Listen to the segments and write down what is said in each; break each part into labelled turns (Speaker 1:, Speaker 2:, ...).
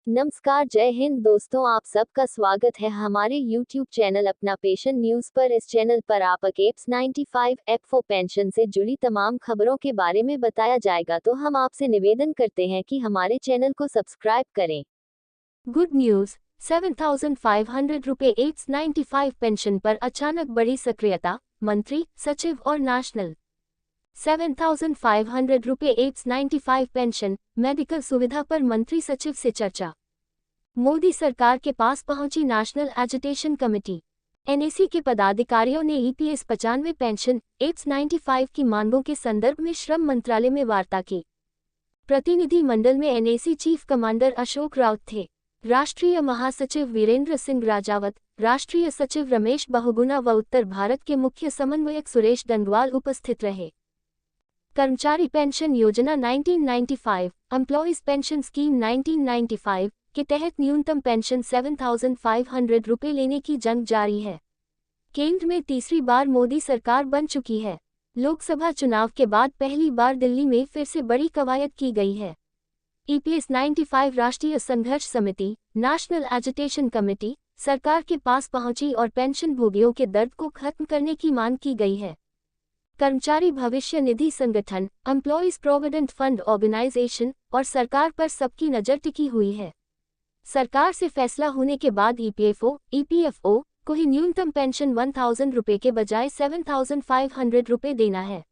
Speaker 1: नमस्कार, जय हिंद दोस्तों, आप सबका स्वागत है हमारे YouTube चैनल अपना पेशन न्यूज पर। इस चैनल पर आप एप्स 95 F4 पेंशन से जुड़ी तमाम खबरों के बारे में बताया जाएगा, तो हम आपसे निवेदन करते हैं कि हमारे चैनल को सब्सक्राइब करें।
Speaker 2: गुड न्यूज, 7,500 रुपए एप्स 95 पेंशन पर अचानक बढ़ी सक्रियता, मंत्री सचिव और नेशनल 7,500 रुपए एप्स 95 पेंशन मेडिकल सुविधा पर मंत्री सचिव से चर्चा। मोदी सरकार के पास पहुंची नेशनल एजुटेशन कमेटी। एनएसी के पदाधिकारियों ने ईपीएस 95 पेंशन एप्स 95 की मांगों के संदर्भ में श्रम मंत्रालय में वार्ता की। प्रतिनिधि मंडल में NAC chief commander Ashok Raut थे, राष्ट्रीय महासचिव वीरेंद्र सिंह राजावत, राष्ट्रीय सचिव रमेश बहुगुणा व उत्तर भारत के मुख्य समन्वयक सुरेश डंडवाल उपस्थित रहे। कर्मचारी पेंशन योजना 1995, एम्प्लॉयज पेंशन स्कीम 1995 के तहत न्यूनतम पेंशन 7,500 रुपए लेने की जंग जारी है। केंद्र में तीसरी बार मोदी सरकार बन चुकी है। लोकसभा चुनाव के बाद पहली बार दिल्ली में फिर से बड़ी कवायद की गई है। ईपीएस 95 राष्ट्रीय संघर्ष समिति, नेशनल एजुटेशन कमेटी सरकार के पास पहुंची और पेंशन भोगियों के दर्द को खत्म करने की मांग की गई है। कर्मचारी भविष्य निधि संगठन, एम्प्लॉयज प्रोविडेंट फंड ऑर्गेनाइजेशन और सरकार पर सबकी नजर टिकी हुई है। सरकार से फैसला होने के बाद ईपीएफओ को ही न्यूनतम पेंशन 1,000 रुपए के बजाय 7,500 रुपए देना है।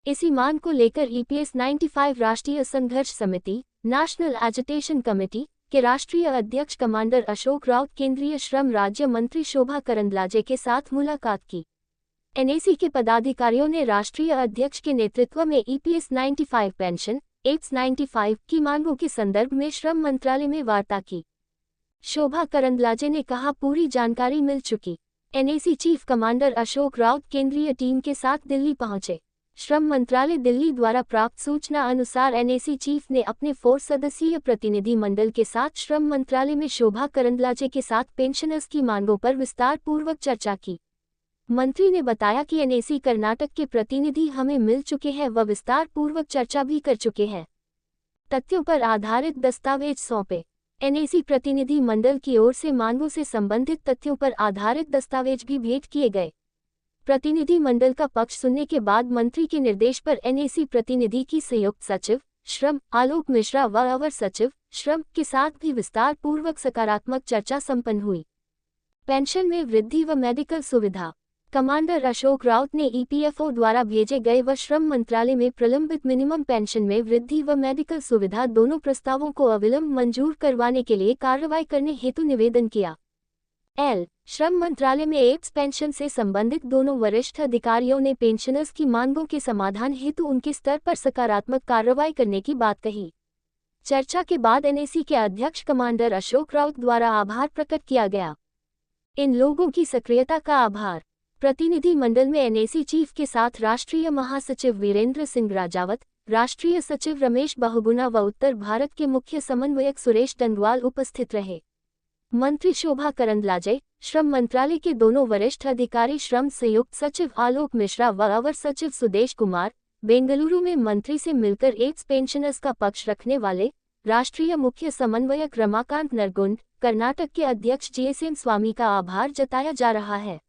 Speaker 2: इसी मांग को लेकर ईपीएस 95 राष्ट्रीय संघर्ष समिति, नेशनल एजुटेशन कमेटी के राष्ट्रीय अध्यक्ष कमांडर अशोक राउत, केंद्रीय श्रम राज्य मंत्री शोभा करंदलाजे के साथ मुलाकात की। एनएसी के पदाधिकारियों ने राष्ट्रीय अध्यक्ष के नेतृत्व में ईपीएस 95 पेंशन एप्स 95 की मांगों के संदर्भ में श्रम मंत्रालय में वार्ता की। शोभा करंदलाजे ने कहा, पूरी जानकारी मिल चुकी। NAC chief commander Ashok Raut केंद्रीय टीम के साथ दिल्ली पहुंचे। श्रम मंत्रालय दिल्ली द्वारा प्राप्त सूचना अनुसार एनएसी चीफ ने अपने 4 सदस्यीय प्रतिनिधि मंडल के साथ श्रम मंत्रालय में शोभा करंदलाजे के साथ पेंशनर्स की मांगों पर विस्तार पूर्वक चर्चा की। मंत्री ने बताया कि एनएसी कर्नाटक के प्रतिनिधि हमें मिल चुके हैं व विस्तार पूर्वक चर्चा भी कर चुके हैं। तथ्यों पर आधारित दस्तावेज सौंपे। एनएसी प्रतिनिधि मंडल की ओर से मांगों से संबंधित तथ्यों पर आधारित दस्तावेज भी भेंट किए गए। प्रतिनिधि मंडल का पक्ष सुनने के बाद मंत्री के निर्देश पर एनएसी प्रतिनिधि की संयुक्त सचिव श्रम आलोक मिश्रा व अवर सचिव श्रम के साथ भी विस्तार पूर्वक सकारात्मक चर्चा संपन्न हुई। पेंशन में वृद्धि व मेडिकल सुविधा। कमांडर अशोक राउत ने ईपीएफओ द्वारा भेजे गए व श्रम मंत्रालय में प्रलंबित मिनिमम पेंशन में वृद्धि व मेडिकल सुविधा दोनों प्रस्तावों को अविलंब मंजूर करवाने के लिए कार्रवाई करने हेतु निवेदन किया। श्रम मंत्रालय में एप्स पेंशन से संबंधित दोनों वरिष्ठ अधिकारियों ने पेंशनर्स की मांगों के समाधान हेतु उनके स्तर पर सकारात्मक कार्रवाई करने की बात कही। चर्चा के बाद एनएसी के अध्यक्ष कमांडर अशोक राउत द्वारा आभार प्रकट किया गया। इन लोगों की सक्रियता का आभार। प्रतिनिधि मंडल में एनएसी चीफ के साथ राष्ट्रीय महासचिव वीरेंद्र सिंह राजावत, राष्ट्रीय सचिव रमेश बहुगुणा व उत्तर भारत के मुख्य समन्वयक सुरेश डंडवाल उपस्थित रहे। मंत्री शोभा करंदलाजे, श्रम मंत्रालय के दोनों वरिष्ठ अधिकारी श्रम संयुक्त सचिव आलोक मिश्रा व अवर सचिव सुदेश कुमार, बेंगलुरु में मंत्री से मिलकर एप्स पेंशनर्स का पक्ष रखने वाले राष्ट्रीय मुख्य समन्वयक रमाकांत नरगुंड, कर्नाटक के अध्यक्ष जीएसएम स्वामी का आभार जताया जा रहा है।